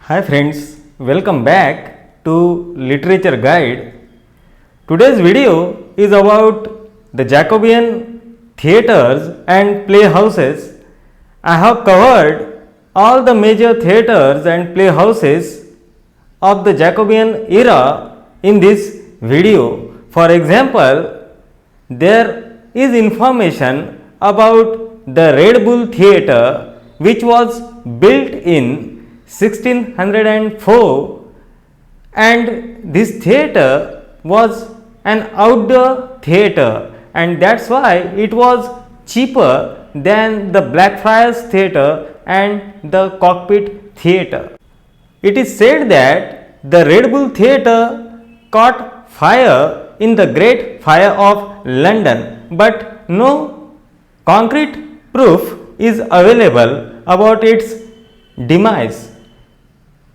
Hi friends, welcome back to Literature Guide. Today's video is about the Jacobean theatres and playhouses. I have covered all the major theatres and playhouses of the Jacobean era in this video. For example, there is information about the Red Bull Theatre, which was built in 1604, and this theatre was an outdoor theatre, and that's why it was cheaper than the Blackfriars Theatre and the Cockpit Theatre. It is said that the Red Bull Theatre caught fire in the Great Fire of London, but no concrete proof is available about its demise.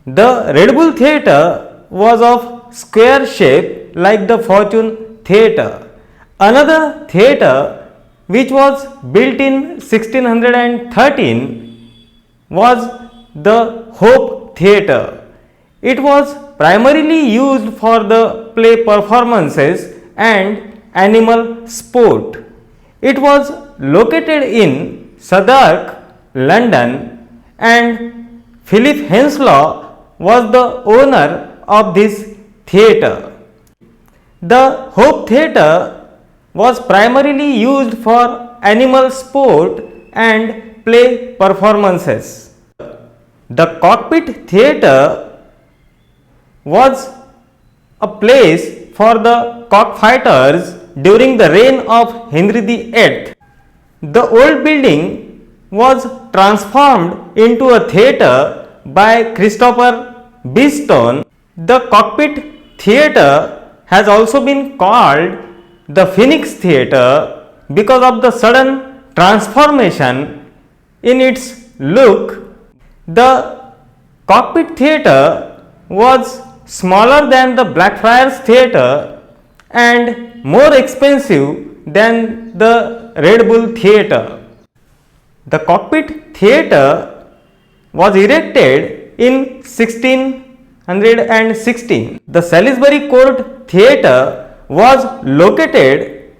The Red Bull Theatre was of square shape like the Fortune Theatre. Another theatre which was built in 1613 was the Hope Theatre. It was primarily used for the play performances and animal sport. It was located in Southwark, London, and Philip Henslow was the owner of this theatre. The Hope Theatre was primarily used for animal sport and play performances. The Cockpit Theatre was a place for the cockfighters during the reign of Henry VIII. The old building was transformed into a theatre by Christopher Beeston. The Cockpit Theatre has also been called the Phoenix Theatre because of the sudden transformation in its look. The Cockpit Theatre was smaller than the Blackfriars Theatre and more expensive than the Red Bull Theatre. The Cockpit Theatre was erected in 1616. The Salisbury Court Theatre was located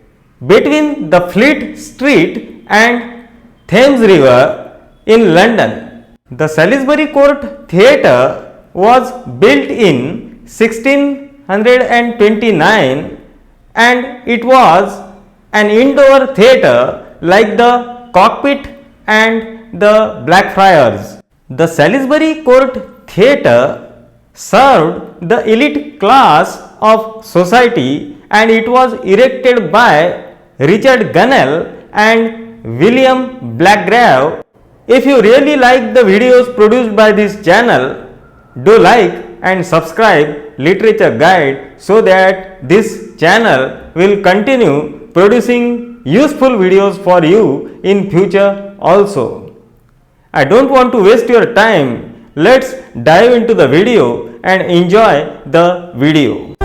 between the Fleet Street and Thames River in London. The Salisbury Court Theatre was built in 1629 and it was an indoor theatre like the Cockpit and the Blackfriars. The Salisbury Court Theatre served the elite class of society and it was erected by Richard Gunnell and William Blackgrave. If you really like the videos produced by this channel, do like and subscribe Literature Guide so that this channel will continue producing useful videos for you in future also. I don't want to waste your time. Let's dive into the video and enjoy the video.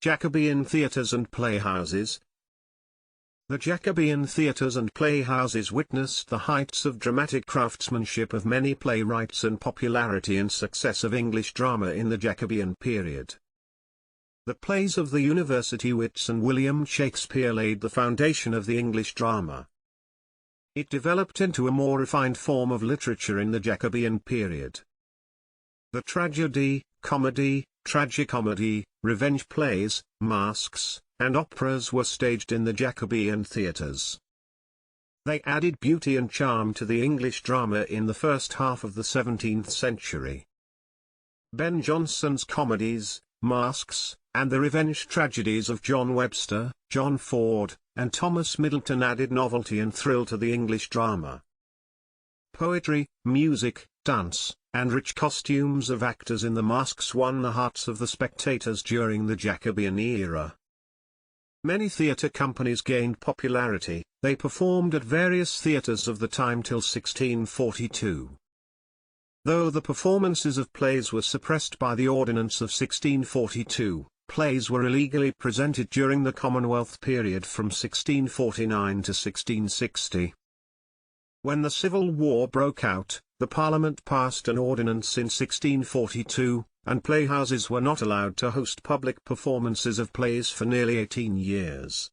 Jacobean Theatres and Playhouses. The Jacobean Theatres and Playhouses witnessed the heights of dramatic craftsmanship of many playwrights and popularity and success of English drama in the Jacobean period. The plays of the university wits and William Shakespeare laid the foundation of the English drama. It developed into a more refined form of literature in the Jacobean period. The tragedy, comedy, tragicomedy, revenge plays, masques, and operas were staged in the Jacobean theatres. They added beauty and charm to the English drama in the first half of the 17th century. Ben Jonson's comedies, masques, and the revenge tragedies of John Webster, John Ford, and Thomas Middleton added novelty and thrill to the English drama. Poetry, music, dance, and rich costumes of actors in the masques won the hearts of the spectators during the Jacobean era. Many theatre companies gained popularity. They performed at various theatres of the time till 1642. Though the performances of plays were suppressed by the Ordinance of 1642, plays were illegally presented during the Commonwealth period from 1649 to 1660. When the Civil War broke out, the Parliament passed an ordinance in 1642, and playhouses were not allowed to host public performances of plays for nearly 18 years.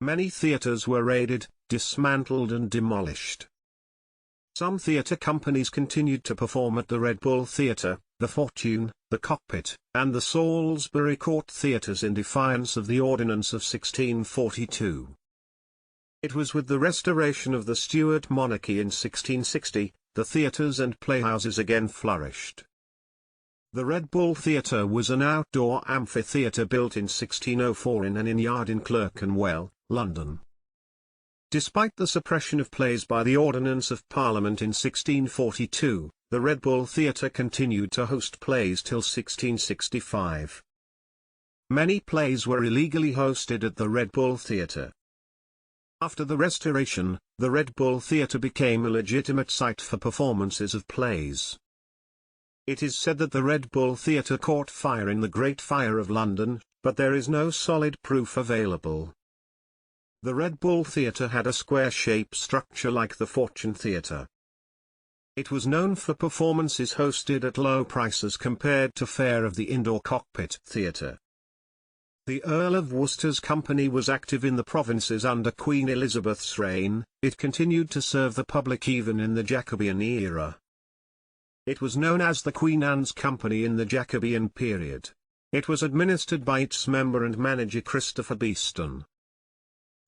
Many theatres were raided, dismantled and demolished. Some theatre companies continued to perform at the Red Bull Theatre, the Fortune, the Cockpit, and the Salisbury Court Theatres in defiance of the Ordinance of 1642. It was with the restoration of the Stuart monarchy in 1660, the theatres and playhouses again flourished. The Red Bull Theatre was an outdoor amphitheatre built in 1604 in an inn-yard in Clerkenwell, London. Despite the suppression of plays by the Ordinance of Parliament in 1642, the Red Bull Theatre continued to host plays till 1665. Many plays were illegally hosted at the Red Bull Theatre. After the Restoration, the Red Bull Theatre became a legitimate site for performances of plays. It is said that the Red Bull Theatre caught fire in the Great Fire of London, but there is no solid proof available. The Red Bull Theatre had a square-shaped structure like the Fortune Theatre. It was known for performances hosted at low prices compared to fare of the indoor Cockpit Theatre. The Earl of Worcester's company was active in the provinces under Queen Elizabeth's reign. It continued to serve the public even in the Jacobean era. It was known as the Queen Anne's Company in the Jacobean period. It was administered by its member and manager Christopher Beeston.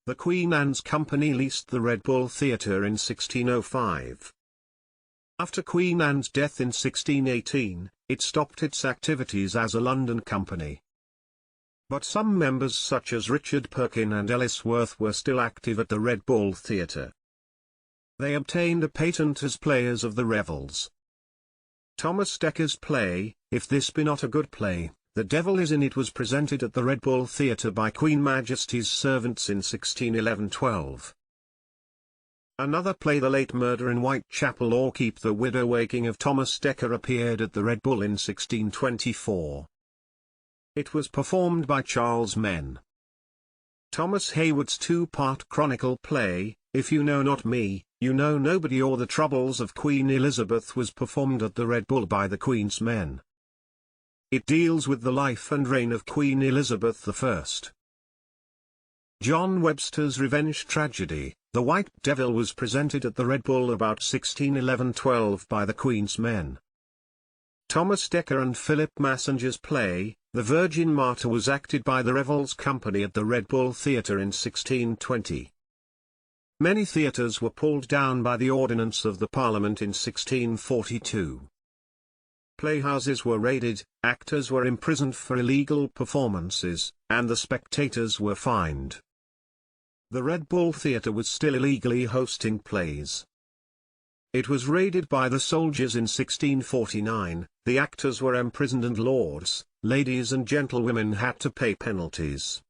The Queen Anne's Company leased the Red Bull Theatre in 1605. After Queen Anne's death in 1618, it stopped its activities as a London company. But some members such as Richard Perkin and Ellis Worth were still active at the Red Bull Theatre. They obtained a patent as players of the revels. Thomas Dekker's play, If This Be Not a Good Play, The Devil Is in It, was presented at the Red Bull Theatre by Queen Majesty's servants in 1611-12. Another play, The Late Murder in Whitechapel or Keep the Widow Waking of Thomas Dekker, appeared at the Red Bull in 1624. It was performed by Charles Men. Thomas Hayward's two-part chronicle play, If You Know Not Me, You Know Nobody, or The Troubles of Queen Elizabeth, was performed at the Red Bull by the Queen's Men. It deals with the life and reign of Queen Elizabeth I. John Webster's revenge tragedy, The White Devil, was presented at the Red Bull about 1611-12 by the Queen's Men. Thomas Dekker and Philip Massinger's play, The Virgin Martyr, was acted by the Revels Company at the Red Bull Theatre in 1620. Many theatres were pulled down by the Ordinance of the Parliament in 1642. Playhouses were raided, actors were imprisoned for illegal performances, and the spectators were fined. The Red Bull Theatre was still illegally hosting plays. It was raided by the soldiers in 1649, the actors were imprisoned and lords, ladies and gentlewomen had to pay penalties.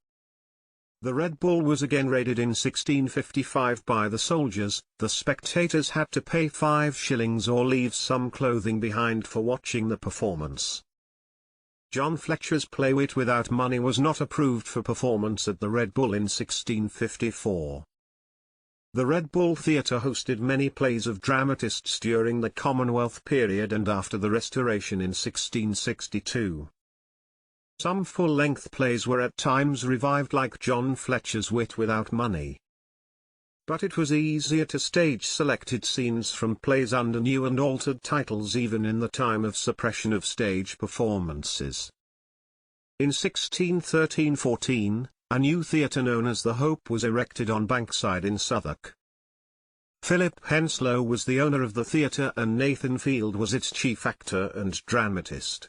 The Red Bull was again raided in 1655 by the soldiers. The spectators had to pay 5 shillings or leave some clothing behind for watching the performance. John Fletcher's play Wit Without Money was not approved for performance at the Red Bull in 1654. The Red Bull Theatre hosted many plays of dramatists during the Commonwealth period and after the Restoration in 1662. Some full-length plays were at times revived, like John Fletcher's Wit Without Money. But it was easier to stage selected scenes from plays under new and altered titles even in the time of suppression of stage performances. In 1613-14, a new theatre known as the Hope was erected on Bankside in Southwark. Philip Henslow was the owner of the theatre and Nathan Field was its chief actor and dramatist.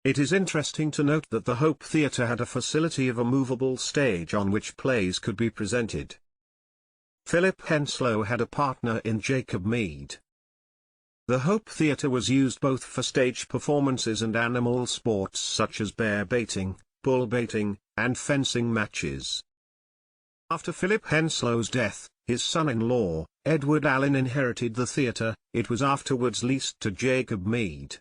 It is interesting to note that the Hope Theatre had a facility of a movable stage on which plays could be presented. Philip Henslow had a partner in Jacob Mead. The Hope Theatre was used both for stage performances and animal sports such as bear baiting, bull baiting, and fencing matches. After Philip Henslow's death, his son-in-law, Edward Allen, inherited the theatre. It was afterwards leased to Jacob Mead.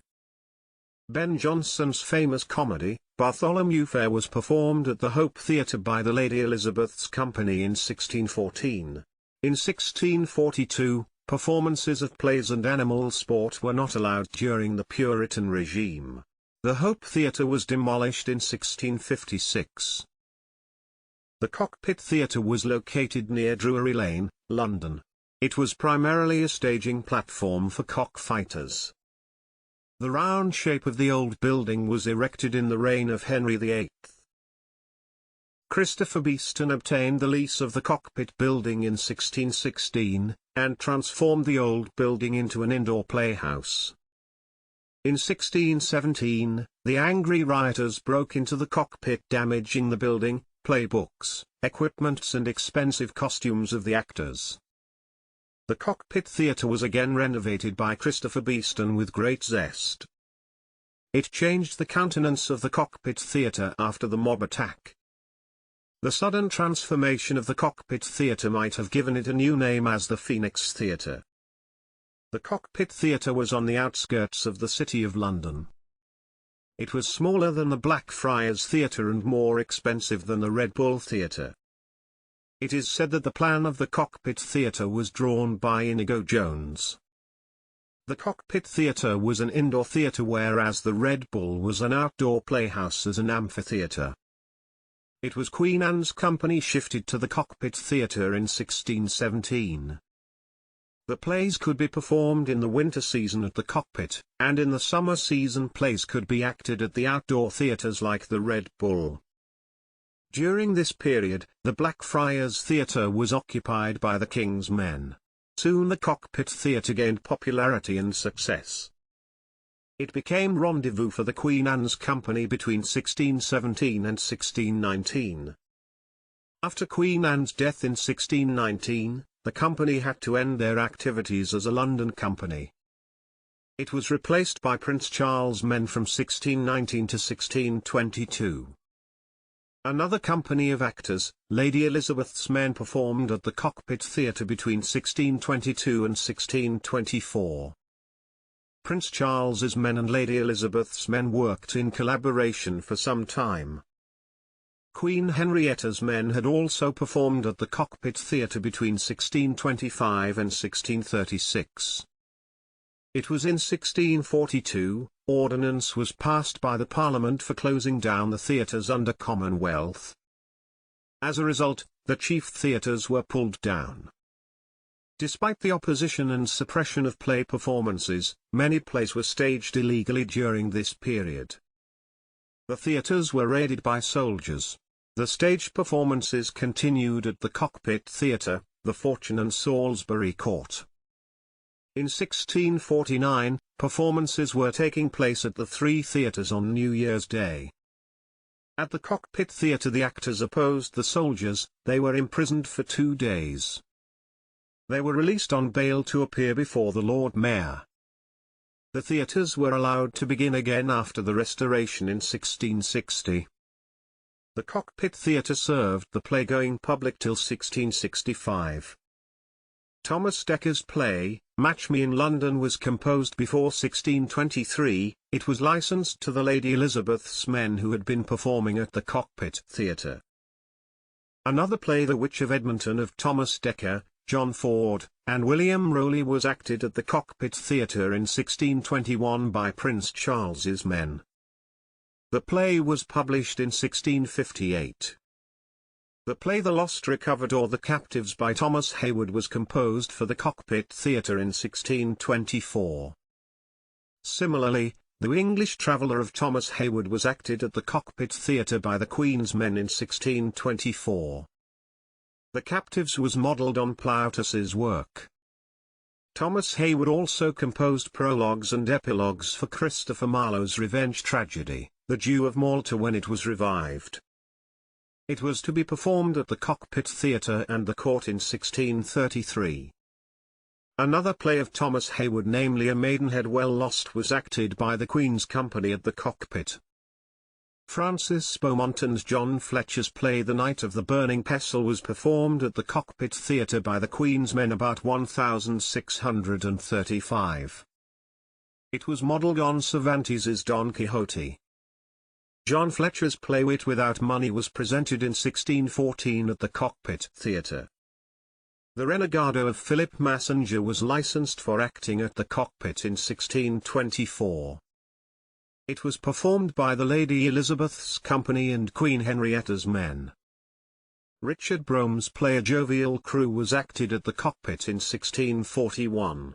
Ben Jonson's famous comedy, Bartholomew Fair was performed at the Hope Theatre by the Lady Elizabeth's Company in 1614. In 1642, performances of plays and animal sport were not allowed during the Puritan regime. The Hope Theatre was demolished in 1656. The Cockpit Theatre was located near Drury Lane, London. It was primarily a staging platform for cockfighters. The round shape of the old building was erected in the reign of Henry VIII. Christopher Beeston obtained the lease of the Cockpit building in 1616, and transformed the old building into an indoor playhouse. In 1617, the angry rioters broke into the Cockpit, damaging the building, playbooks, equipments and expensive costumes of the actors. The Cockpit Theatre was again renovated by Christopher Beeston with great zest. It changed the countenance of the Cockpit Theatre after the mob attack. The sudden transformation of the Cockpit Theatre might have given it a new name as the Phoenix Theatre. The Cockpit Theatre was on the outskirts of the City of London. It was smaller than the Blackfriars Theatre and more expensive than the Red Bull Theatre. It is said that the plan of the Cockpit Theatre was drawn by Inigo Jones. The Cockpit Theatre was an indoor theatre, whereas the Red Bull was an outdoor playhouse as an amphitheatre. It was Queen Anne's company shifted to the Cockpit Theatre in 1617. The plays could be performed in the winter season at the Cockpit, and in the summer season plays could be acted at the outdoor theatres like the Red Bull. During this period, the Blackfriars Theatre was occupied by the King's men. Soon the Cockpit Theatre gained popularity and success. It became rendezvous for the Queen Anne's company between 1617 and 1619. After Queen Anne's death in 1619, the company had to end their activities as a London company. It was replaced by Prince Charles' men from 1619 to 1622. Another company of actors, Lady Elizabeth's men, performed at the Cockpit Theatre between 1622 and 1624. Prince Charles's men and Lady Elizabeth's men worked in collaboration for some time. Queen Henrietta's men had also performed at the Cockpit Theatre between 1625 and 1636. It was in 1642, ordinance was passed by the Parliament for closing down the theatres under Commonwealth. As a result, the chief theatres were pulled down. Despite the opposition and suppression of play performances, many plays were staged illegally during this period. The theatres were raided by soldiers. The stage performances continued at the Cockpit Theatre, the Fortune and Salisbury Court. In 1649, performances were taking place at the three theatres on New Year's Day. At the Cockpit Theatre the actors opposed the soldiers. They were imprisoned for 2 days. They were released on bail to appear before the Lord Mayor. The theatres were allowed to begin again after the Restoration in 1660. The Cockpit Theatre served the play-going public till 1665. Thomas Dekker's play, Match Me in London, was composed before 1623. It was licensed to the Lady Elizabeth's men who had been performing at the Cockpit Theatre. Another play, The Witch of Edmonton, of Thomas Dekker, John Ford, and William Rowley, was acted at the Cockpit Theatre in 1621 by Prince Charles's men. The play was published in 1658. The play The Lost Recovered or The Captives by Thomas Hayward was composed for the Cockpit Theatre in 1624. Similarly, The English Traveller of Thomas Hayward was acted at the Cockpit Theatre by the Queen's men in 1624. The Captives was modelled on Plautus's work. Thomas Hayward also composed prologues and epilogues for Christopher Marlowe's revenge tragedy, The Jew of Malta, when it was revived. It was to be performed at the Cockpit Theatre and the Court in 1633. Another play of Thomas Hayward, namely A Maidenhead Well Lost, was acted by the Queen's Company at the Cockpit. Francis Beaumont and John Fletcher's play The Knight of the Burning Pestle was performed at the Cockpit Theatre by the Queen's men about 1635. It was modelled on Cervantes's Don Quixote. John Fletcher's play Wit Without Money was presented in 1614 at the Cockpit Theatre. The Renegado of Philip Massenger was licensed for acting at the Cockpit in 1624. It was performed by the Lady Elizabeth's Company and Queen Henrietta's Men. Richard Brome's play A Jovial Crew was acted at the Cockpit in 1641.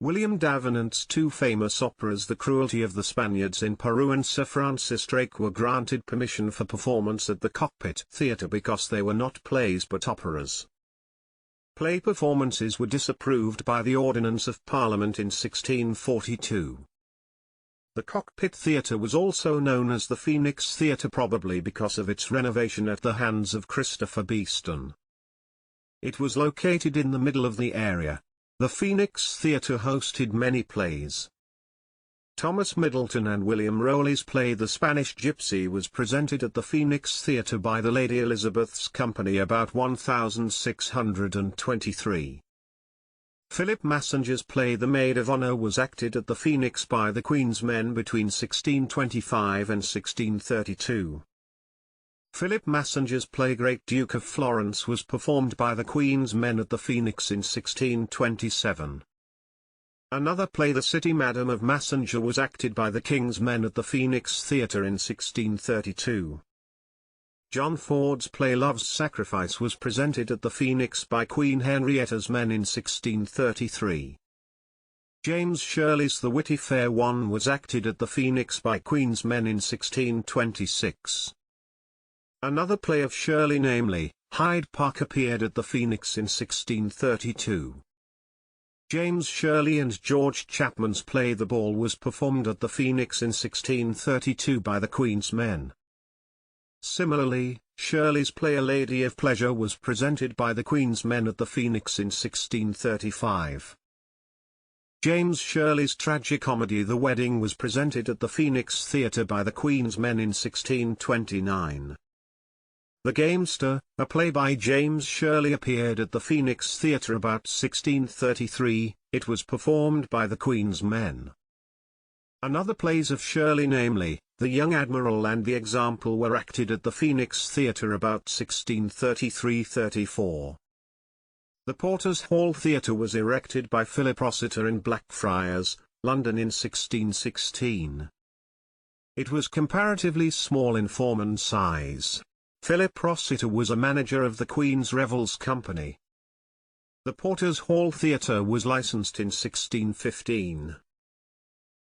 William Davenant's two famous operas The Cruelty of the Spaniards in Peru and Sir Francis Drake were granted permission for performance at the Cockpit Theatre because they were not plays but operas. Play performances were disapproved by the Ordinance of Parliament in 1642. The Cockpit Theatre was also known as the Phoenix Theatre, probably because of its renovation at the hands of Christopher Beeston. It was located in the middle of the area. The Phoenix Theatre hosted many plays. Thomas Middleton and William Rowley's play The Spanish Gypsy was presented at the Phoenix Theatre by the Lady Elizabeth's Company about 1623. Philip Massenger's play The Maid of Honour was acted at the Phoenix by the Queen's Men between 1625 and 1632. Philip Massenger's play Great Duke of Florence was performed by the Queen's Men at the Phoenix in 1627. Another play The City Madam of Massenger was acted by the King's Men at the Phoenix Theatre in 1632. John Ford's play Love's Sacrifice was presented at the Phoenix by Queen Henrietta's Men in 1633. James Shirley's The Witty Fair One was acted at the Phoenix by Queen's Men in 1626. Another play of Shirley, namely, Hyde Park, appeared at the Phoenix in 1632. James Shirley and George Chapman's play The Ball was performed at the Phoenix in 1632 by the Queen's Men. Similarly, Shirley's play A Lady of Pleasure was presented by the Queen's Men at the Phoenix in 1635. James Shirley's tragicomedy The Wedding was presented at the Phoenix Theatre by the Queen's Men in 1629. The Gamester, a play by James Shirley, appeared at the Phoenix Theatre about 1633, it was performed by the Queen's Men. Another plays of Shirley, namely, The Young Admiral and The Example, were acted at the Phoenix Theatre about 1633-34. The Porter's Hall Theatre was erected by Philip Rossiter in Blackfriars, London in 1616. It was comparatively small in form and size. Philip Rossiter was a manager of the Queen's Revels Company. The Porter's Hall Theatre was licensed in 1615.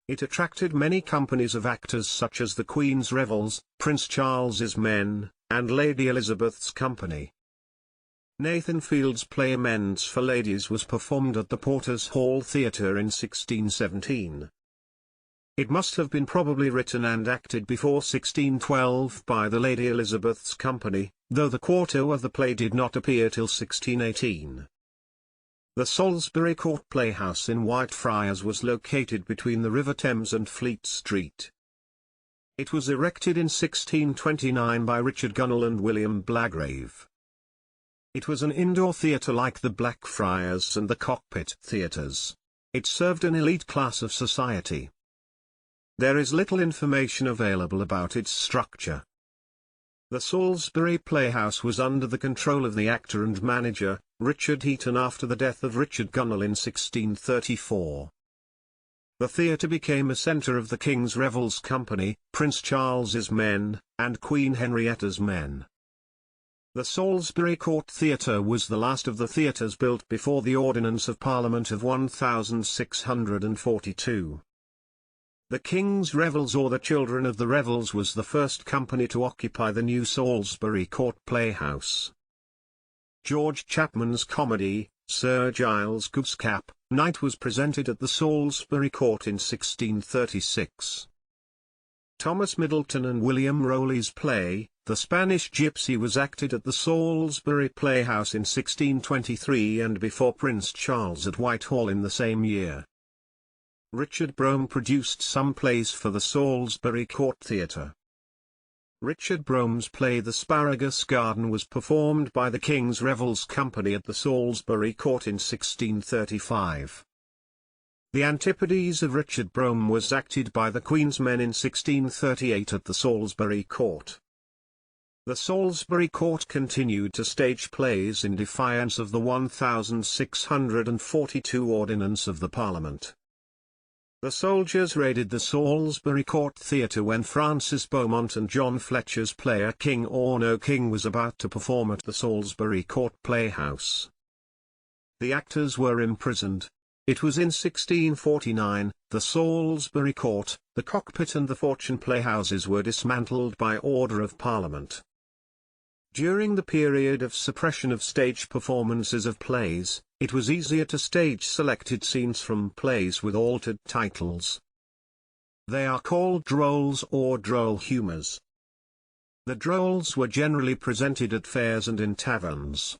It attracted many companies of actors such as the Queen's Revels, Prince Charles's Men, and Lady Elizabeth's Company. Nathan Field's play Amends for Ladies was performed at the Porter's Hall Theatre in 1617. It must have been probably written and acted before 1612 by the Lady Elizabeth's Company, though the quarto of the play did not appear till 1618. The Salisbury Court Playhouse in Whitefriars was located between the River Thames and Fleet Street. It was erected in 1629 by Richard Gunnell and William Blagrave. It was an indoor theatre like the Blackfriars and the Cockpit Theatres. It served an elite class of society. There is little information available about its structure. The Salisbury Playhouse was under the control of the actor and manager, Richard Heaton, after the death of Richard Gunnell in 1634. The theatre became a centre of the King's Revels Company, Prince Charles's Men, and Queen Henrietta's Men. The Salisbury Court Theatre was the last of the theatres built before the Ordinance of Parliament of 1642. The King's Revels, or the Children of the Revels, was the first company to occupy the new Salisbury Court Playhouse. George Chapman's comedy, Sir Giles Goosecap, Night, was presented at the Salisbury Court in 1636. Thomas Middleton and William Rowley's play, The Spanish Gypsy, was acted at the Salisbury Playhouse in 1623 and before Prince Charles at Whitehall in the same year. Richard Brome produced some plays for the Salisbury Court Theatre. Richard Brome's play The Asparagus Garden was performed by the King's Revels Company at the Salisbury Court in 1635. The Antipodes of Richard Brome was acted by the Queen's men in 1638 at the Salisbury Court. The Salisbury Court continued to stage plays in defiance of the 1642 Ordinance of the Parliament. The soldiers raided the Salisbury Court Theatre when Francis Beaumont and John Fletcher's play A King or No King was about to perform at the Salisbury Court Playhouse. The actors were imprisoned. It was in 1649, the Salisbury Court, the Cockpit and the Fortune playhouses were dismantled by order of Parliament. During the period of suppression of stage performances of plays, it was easier to stage selected scenes from plays with altered titles. They are called drolls or droll-humours. The drolls were generally presented at fairs and in taverns.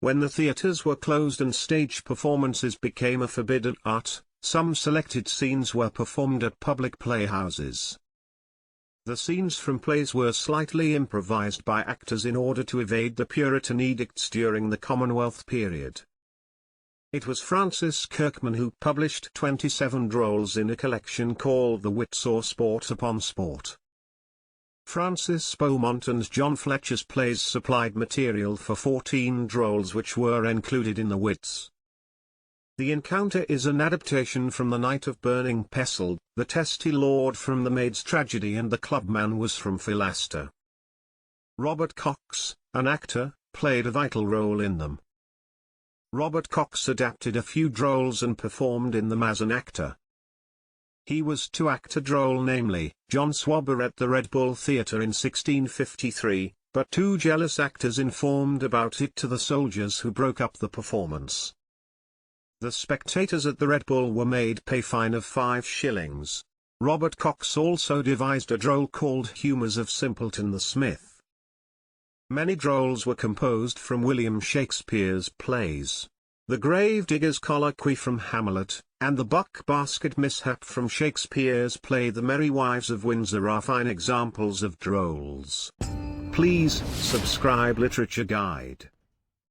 When the theatres were closed and stage performances became a forbidden art, some selected scenes were performed at public playhouses. The scenes from plays were slightly improvised by actors in order to evade the Puritan edicts during the Commonwealth period. It was Francis Kirkman who published 27 drolls in a collection called The Wits or Sport Upon Sport. Francis Beaumont and John Fletcher's plays supplied material for 14 drolls which were included in the Wits. The Encounter is an adaptation from The Knight of Burning Pestle, The Testy Lord from The Maid's Tragedy and The Clubman was from Philaster. Robert Cox, an actor, played a vital role in them. Robert Cox adapted a few drolls and performed in them as an actor. He was to act a droll, namely, John Swabber at the Red Bull Theatre in 1653, but two jealous actors informed about it to the soldiers who broke up the performance. The spectators at the Red Bull were made pay fine of 5 shillings. Robert Cox also devised a droll called Humours of Simpleton the Smith. Many drolls were composed from William Shakespeare's plays. The Gravedigger's Colloquy from Hamlet, and the Buck-Basket Mishap from Shakespeare's play The Merry Wives of Windsor are fine examples of drolls. Please subscribe Literature Guide.